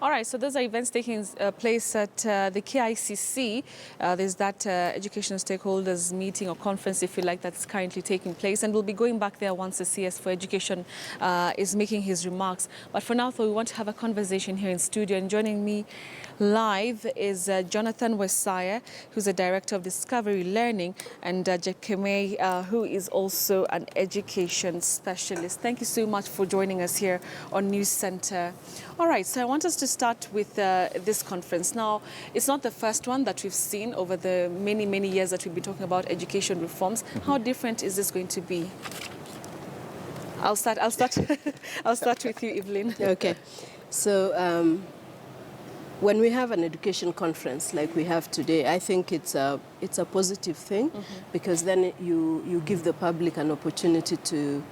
All right, so those are events taking place at the KICC. There's that educational stakeholders meeting or conference, if you like, that's currently taking place. And we'll be going back there once the CS for Education is making his remarks. But for now, though, we want to have a conversation here in studio. And joining me live is Jonathan Wesaya, who's the Director of Discovery Learning, and Jekeme, who is also an education specialist. Thank you so much for joining us here on News Center. All right, so I want us to start with this conference. Now, it's not the first one that we've seen over the many years that we've been talking about education reforms. How different is this going to be? I'll start with you, Evelyn. Okay. So when we have an education conference like we have today, I think it's a positive thing, because then you give the public an opportunity to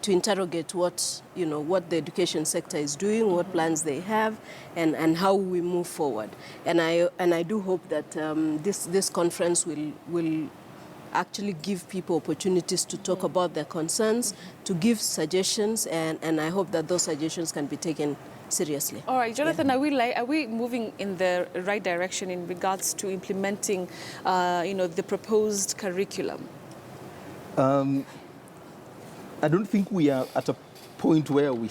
interrogate what the education sector is doing, what plans they have, and how we move forward. And I do hope that this conference will actually give people opportunities to talk about their concerns, to give suggestions, and I hope that those suggestions can be taken seriously. All right, Jonathan, are we moving in the right direction in regards to implementing, the proposed curriculum? I don't think we are at a point where we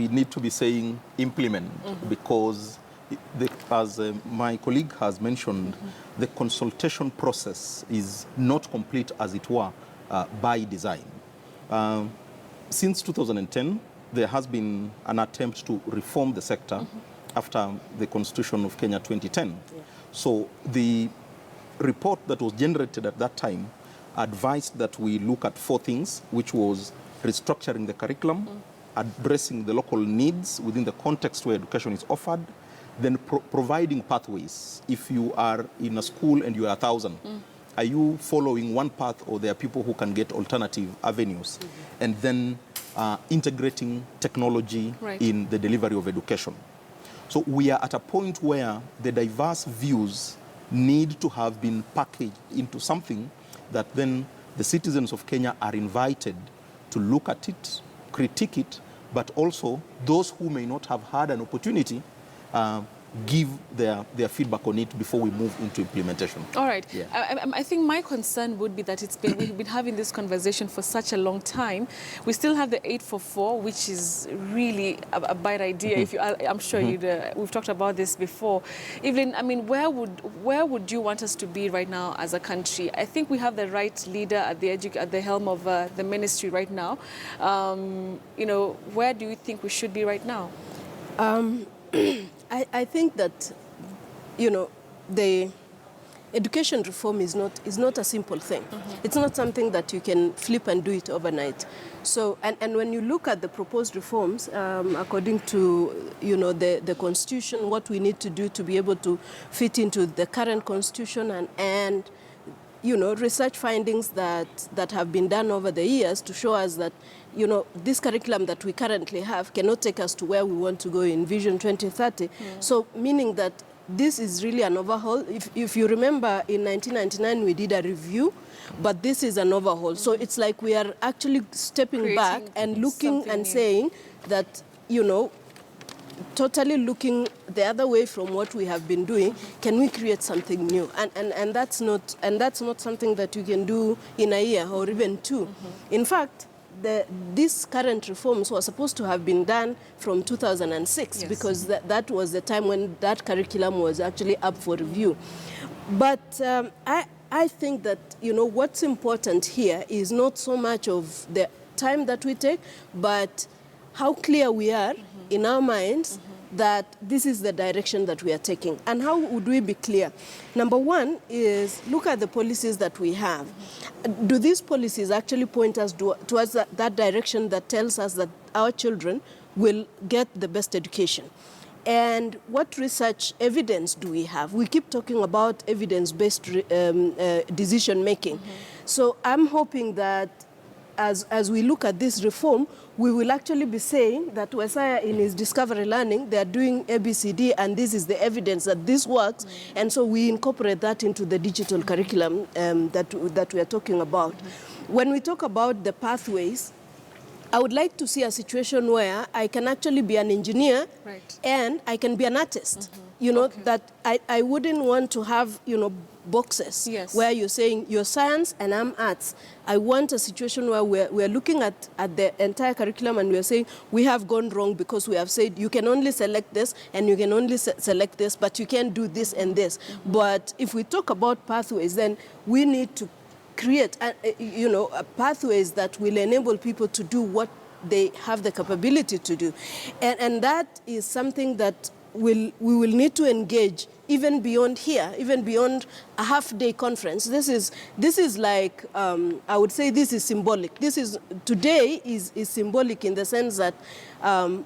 need to be saying implement, because as my colleague has mentioned, the consultation process is not complete, as it were, by design. Since 2010, there has been an attempt to reform the sector after the Constitution of Kenya 2010. Yeah. So the report that was generated at that time advised that we look at 4 things, which was restructuring the curriculum, addressing the local needs within the context where education is offered, then providing pathways. If you are in a school and you are 1,000, are you following one path, or there are people who can get alternative avenues? And then integrating technology in the delivery of education. So we are at a point where the diverse views need to have been packaged into something that then the citizens of Kenya are invited to look at it, critique it, but also those who may not have had an opportunity give their feedback on it before we move into implementation. All right. Yeah. I think my concern would be that we've been having this conversation for such a long time. We still have the 844, which is really a bad idea. I'm sure we've talked about this before. Evelyn, I mean, where would you want us to be right now as a country? I think we have the right leader at the helm of the ministry right now. Where do you think we should be right now? I think that, the education reform is not a simple thing. It's not something that you can flip and do it overnight. So, and when you look at the proposed reforms, according to, the Constitution, what we need to do to be able to fit into the current Constitution and research findings that have been done over the years to show us that, this curriculum that we currently have cannot take us to where we want to go in Vision 2030. So meaning that this is really an overhaul. If you remember, in 1999, we did a review, but this is an overhaul. So it's like we are actually stepping back and looking and saying that, totally looking the other way from what we have been doing, can we create something new? And that's not something that you can do in a year or even 2. In fact, these current reforms were supposed to have been done from 2006, because that was the time when that curriculum was actually up for review. But I think that, what's important here is not so much of the time that we take, but how clear we are in our minds that this is the direction that we are taking. And how would we be clear? Number one is look at the policies that we have. Do these policies actually point us towards that direction that tells us that our children will get the best education? And what research evidence do we have? We keep talking about evidence-based decision making. So I'm hoping that as we look at this reform, we will actually be saying that Wesaya, in his discovery learning, they are doing ABCD, and this is the evidence that this works. And so we incorporate that into the digital curriculum that we are talking about. When we talk about the pathways, I would like to see a situation where I can actually be an engineer Right. and I can be an artist. You know, that I wouldn't want to have, you know, boxes Yes. where you're saying you're science and I'm arts. I want a situation where we're looking at the entire curriculum and we're saying we have gone wrong because we have said you can only select this and you can only select this, but you can't do this and this. But if we talk about pathways, then we need to create, you know, pathways that will enable people to do what they have the capability to do. And that is something that we will need to engage even beyond here, even beyond a half-day conference. This is like, I would say this is symbolic. Today is symbolic in the sense that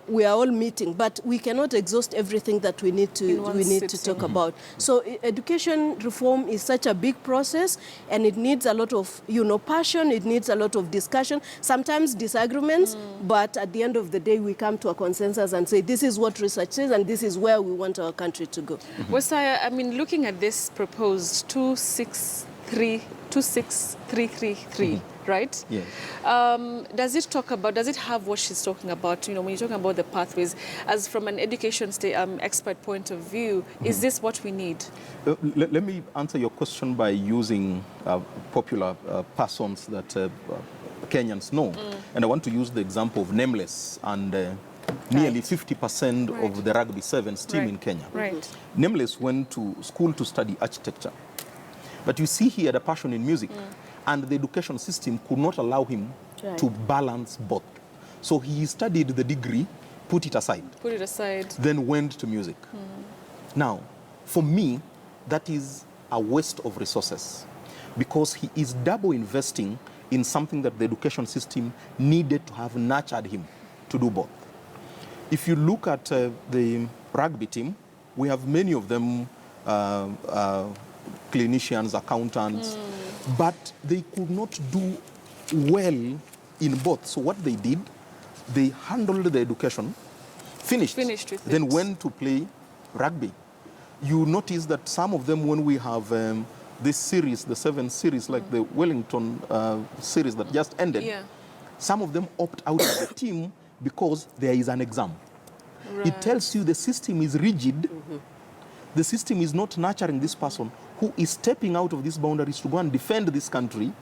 we are all meeting, but we cannot exhaust everything that we need to talk about. So education reform is such a big process, and it needs a lot of, you know, passion. It needs a lot of discussion, sometimes disagreements, but at the end of the day, we come to a consensus and say this is what research says, and this is where we want our country to go. I mean, looking at this proposed 26333, right? Yes. Does it have what she's talking about? You know, when you're talking about the pathways, as from an education expert point of view, is this what we need? Let me answer your question by using popular persons that Kenyans know. And I want to use the example of Nameless and nearly 50% of the rugby sevens team in Kenya. Right. Nameless went to school to study architecture. But you see he had a passion in music, and the education system could not allow him to balance both. So he studied the degree, put it aside. Then went to music. Now, for me, that is a waste of resources, because he is double investing in something that the education system needed to have nurtured him to do both. If you look at the rugby team, we have many of them clinicians, accountants, but they could not do well in both. So what they did, they handled the education, finished with then went to play rugby. You notice that some of them, when we have this series, the 7 series, like the Wellington series that just ended, some of them opt out of the team because there is an exam. It tells you the system is rigid. The system is not nurturing this person who is stepping out of these boundaries to go and defend this country,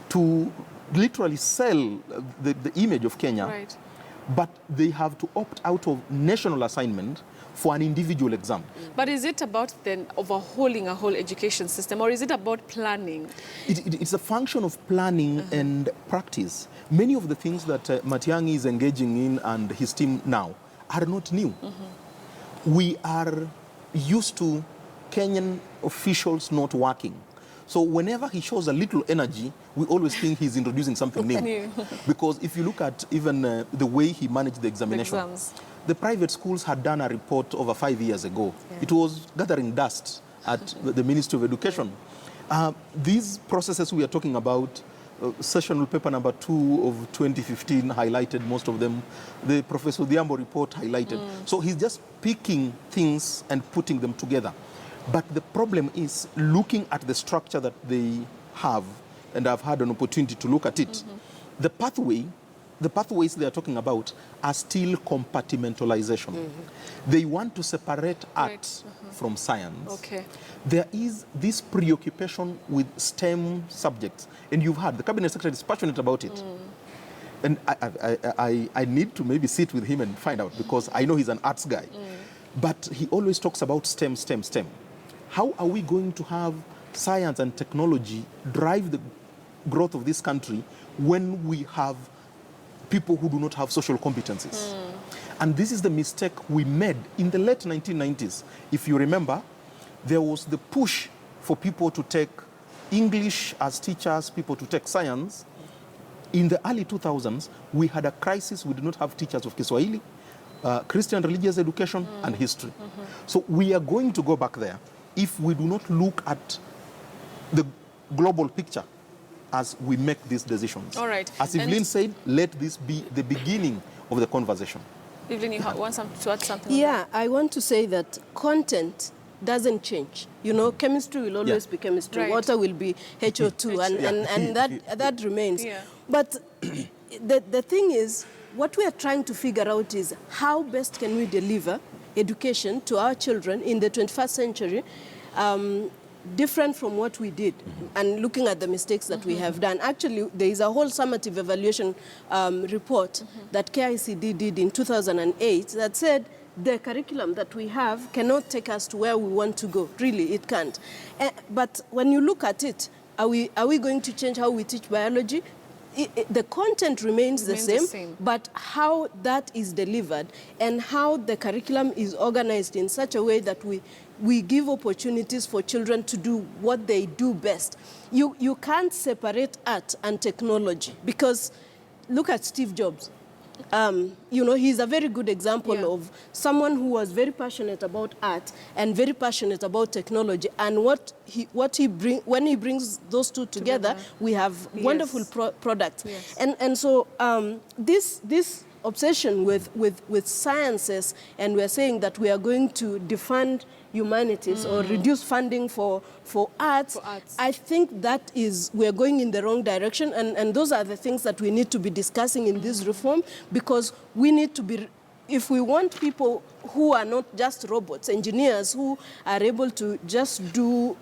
to literally sell the image of Kenya. But they have to opt out of national assignment for an individual exam. But is it about then overhauling a whole education system, or is it about planning? It's a function of planning and practice. Many of the things that Matiang'i is engaging in and his team now are not new. We are used to Kenyan officials not working. So whenever he shows a little energy, we always think he's introducing something new. Because if you look at even the way he managed the examination, the private schools had done a report over 5 years ago. It was gathering dust at the Ministry of Education. These processes we are talking about, sessional paper number 2 of 2015 highlighted most of them. The Professor Diambo report highlighted. So he's just picking things and putting them together. But the problem is looking at the structure that they have, and I've had an opportunity to look at it. The pathways they are talking about are still compartmentalization. They want to separate art from science. There is this preoccupation with STEM subjects, and you've heard the cabinet secretary is passionate about it. And I need to maybe sit with him and find out, because I know he's an arts guy. But he always talks about STEM, STEM, STEM. How are we going to have science and technology drive the growth of this country when we have people who do not have social competencies? And this is the mistake we made in the late 1990s. If you remember, there was the push for people to take English as teachers, people to take science. In the early 2000s, we had a crisis. We did not have teachers of Kiswahili, Christian religious education, and history. So we are going to go back there if we do not look at the global picture as we make these decisions. All right. As Evelyn said, let this be the beginning of the conversation. Evelyn, you want to add something? Yeah, I want to say that content doesn't change. You know, chemistry will always be chemistry. Water will be HO2, and that remains. But the thing is, what we are trying to figure out is how best can we deliver education to our children in the 21st century, different from what we did, and looking at the mistakes that we have done. Actually, there is a whole summative evaluation report that KICD did in 2008 that said the curriculum that we have cannot take us to where we want to go. Really, it can't. But when you look at it, are we going to change how we teach biology? The content remains the same, but how that is delivered and how the curriculum is organized in such a way that we give opportunities for children to do what they do best. You can't separate art and technology, because look at Steve Jobs. You know, he's a very good example of someone who was very passionate about art and very passionate about technology. And when he brings those two together, we have wonderful products. Yes. And so this obsession with sciences, and we're saying that we are going to defund humanities or reduce funding for arts, I think that is, we're going in the wrong direction, and those are the things that we need to be discussing in this reform, because we need to be, if we want people who are not just robots, engineers who are able to just do,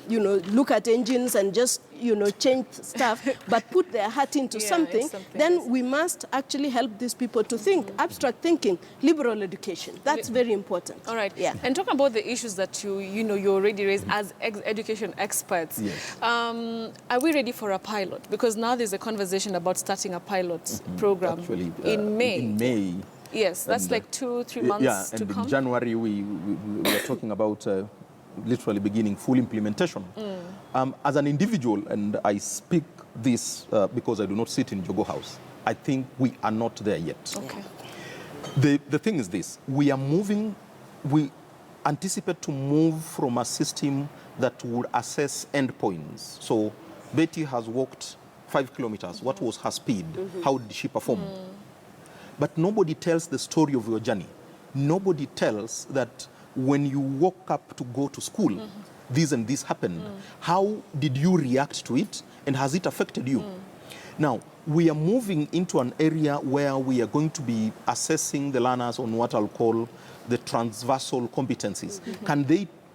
you know, look at engines and just, you know, change stuff, but put their heart into something, then we must actually help these people to think, abstract thinking, liberal education. That's very important. All right. Yeah. And talking about the issues that you already raised as education experts, are we ready for a pilot? Because now there's a conversation about starting a pilot program in May. In May. Yes, that's and, like 2-3 months to come. And in January, we are talking about literally beginning full implementation. As an individual, and I speak this because I do not sit in Jogo House, I think we are not there yet. Okay. The thing is this, we anticipate to move from a system that would assess endpoints. So Betty has walked 5 kilometers. What was her speed? How did she perform? But nobody tells the story of your journey. Nobody tells that when you woke up to go to school, this and this happened. How did you react to it, and has it affected you? Now, we are moving into an area where we are going to be assessing the learners on what I'll call the transversal competencies.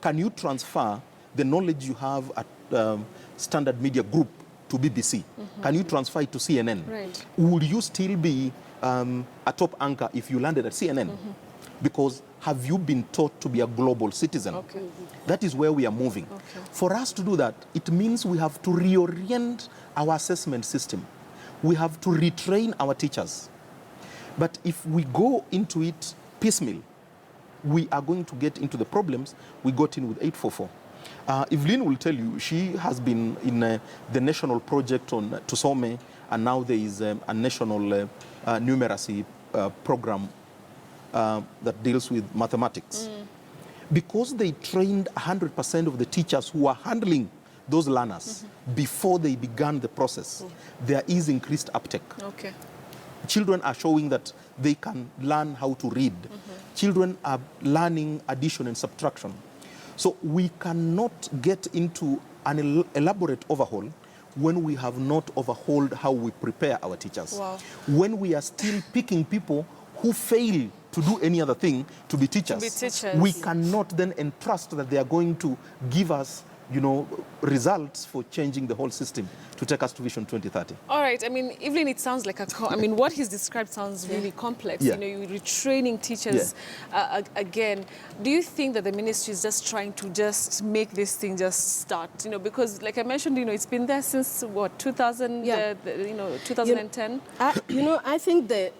Can you transfer the knowledge you have at Standard Media Group to BBC? Can you transfer it to CNN? Right. Will you still be a top anchor if you landed at CNN? Because have you been taught to be a global citizen? Okay. That is where we are moving. Okay. For us to do that, it means we have to reorient our assessment system. We have to retrain our teachers. But if we go into it piecemeal, we are going to get into the problems we got in with 844. Evelyn will tell you, she has been in the national project on Tusome, and now there is a national numeracy program that deals with mathematics. Because they trained 100% of the teachers who are handling those learners before they began the process, there is increased uptake. Okay. Children are showing that they can learn how to read. Children are learning addition and subtraction. So we cannot get into an elaborate overhaul when we have not overhauled how we prepare our teachers. Wow. When we are still picking people who fail to do any other thing to be teachers, we cannot then entrust that they are going to give us, you know, results for changing the whole system to take us to Vision 2030. All right. I mean, Evelyn, it sounds like what he's described sounds really complex. You know, you're retraining teachers again. Do you think that the ministry is just trying to just make this thing just start? You know, because like I mentioned, you know, it's been there since what, 2000? 2010. I think the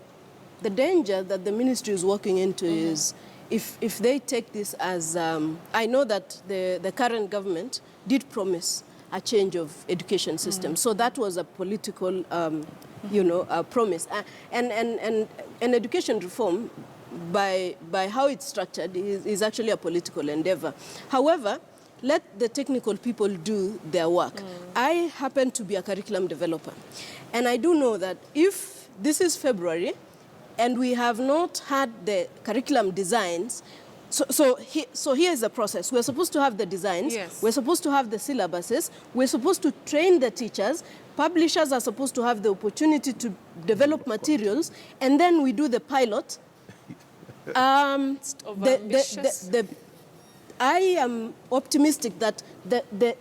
danger that the ministry is walking into is, if they take this as, I know that the current government did promise a change of education system. So that was a political, promise. And education reform, by how it's structured, is actually a political endeavor. However, let the technical people do their work. I happen to be a curriculum developer. And I do know that if this is February, and we have not had the curriculum designs, So here's the process. We're supposed to have the designs. Yes. We're supposed to have the syllabuses. We're supposed to train the teachers. Publishers are supposed to have the opportunity to develop materials, and then we do the pilot. It's overambitious. I am optimistic that the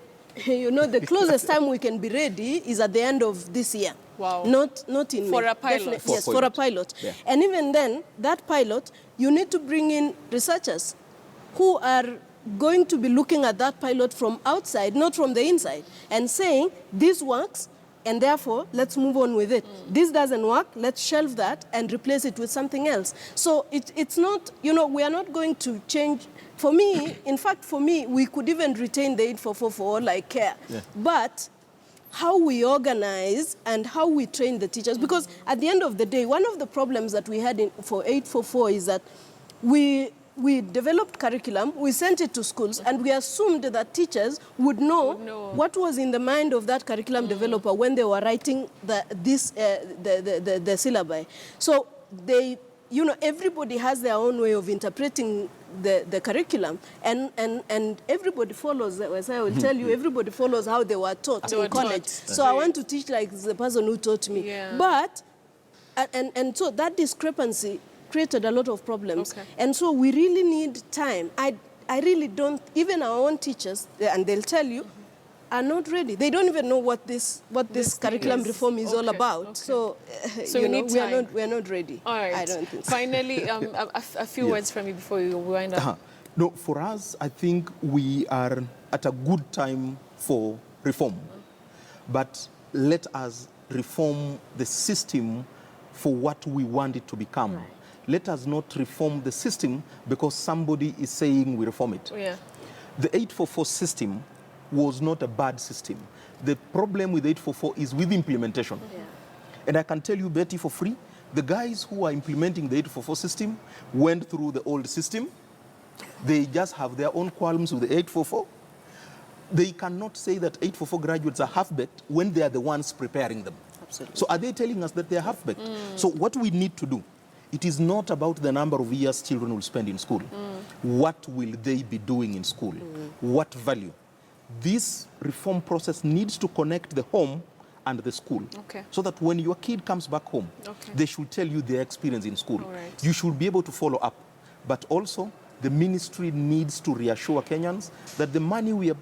closest time we can be ready is at the end of this year. Wow. Not in For May. a pilot. Definitely, yes, for a pilot. Yeah. And even then, that pilot, you need to bring in researchers who are going to be looking at that pilot from outside, not from the inside, and saying, this works, and therefore, let's move on with it. This doesn't work, let's shelve that and replace it with something else. So it's not, we are not going to change. For me, in fact, we could even retain the 844 for all I care. Yeah. But how we organize and how we train the teachers, because at the end of the day, one of the problems that we had for 844 is that we developed curriculum, we sent it to schools, and we assumed that teachers would know what was in the mind of that curriculum developer when they were writing the syllabi. So everybody has their own way of interpreting the curriculum, and everybody follows, as I will tell you, everybody follows how they were taught in college. So I want to teach like the person who taught me. Yeah. But, and so that discrepancy created a lot of problems. Okay. And so we really need time. I really don't, even our own teachers, and they'll tell you, are not ready. They don't even know what this curriculum reform is all about. Okay. So, we need time. we are not ready. All right. I don't think so. Finally, a few words from you before you wind up. No, for us, I think we are at a good time for reform. But let us reform the system for what we want it to become. Right. Let us not reform the system because somebody is saying we reform it. Yeah. The 844 system was not a bad system. The problem with 844 is with implementation. Yeah. And I can tell you, Betty, for free, the guys who are implementing the 844 system went through the old system. They just have their own qualms with the 844. They cannot say that 844 graduates are half-baked when they are the ones preparing them. Absolutely. So are they telling us that they are half-baked? So what we need to do, it is not about the number of years children will spend in school. What will they be doing in school? What value? This reform process needs to connect the home and the school. Okay. So that when your kid comes back home, they should tell you their experience in school. All right. You should be able to follow up. But also, the ministry needs to reassure Kenyans that the money we are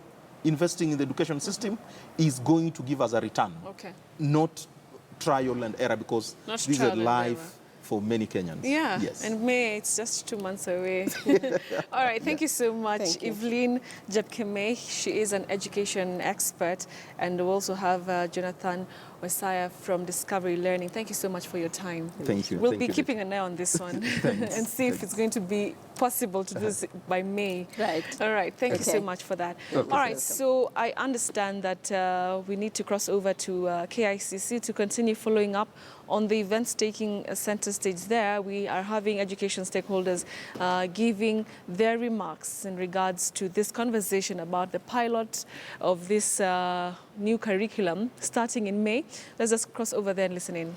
investing in the education system is going to give us a return. Okay. Not trial and error, because Not this is trial a and life error. for many Kenyans. Yeah, Yes. and May, it's just 2 months away. All right, thank you so much. Thank you. Evelyn Jepkemei, she is an education expert, and we also have Jonathan Wasaya from Discovery Learning. Thank you so much for your time. Thank you. We'll Thank be you, keeping an eye on this one Thanks. and see if it's going to be possible to do this by May. Right. All right, thank you so Okay. much for that. Okay. All right, so I understand that we need to cross over to KICC to continue following up on the events taking center stage there. We are having education stakeholders giving their remarks in regards to this conversation about the pilot of this new curriculum starting in May. Let's just cross over there and listen in.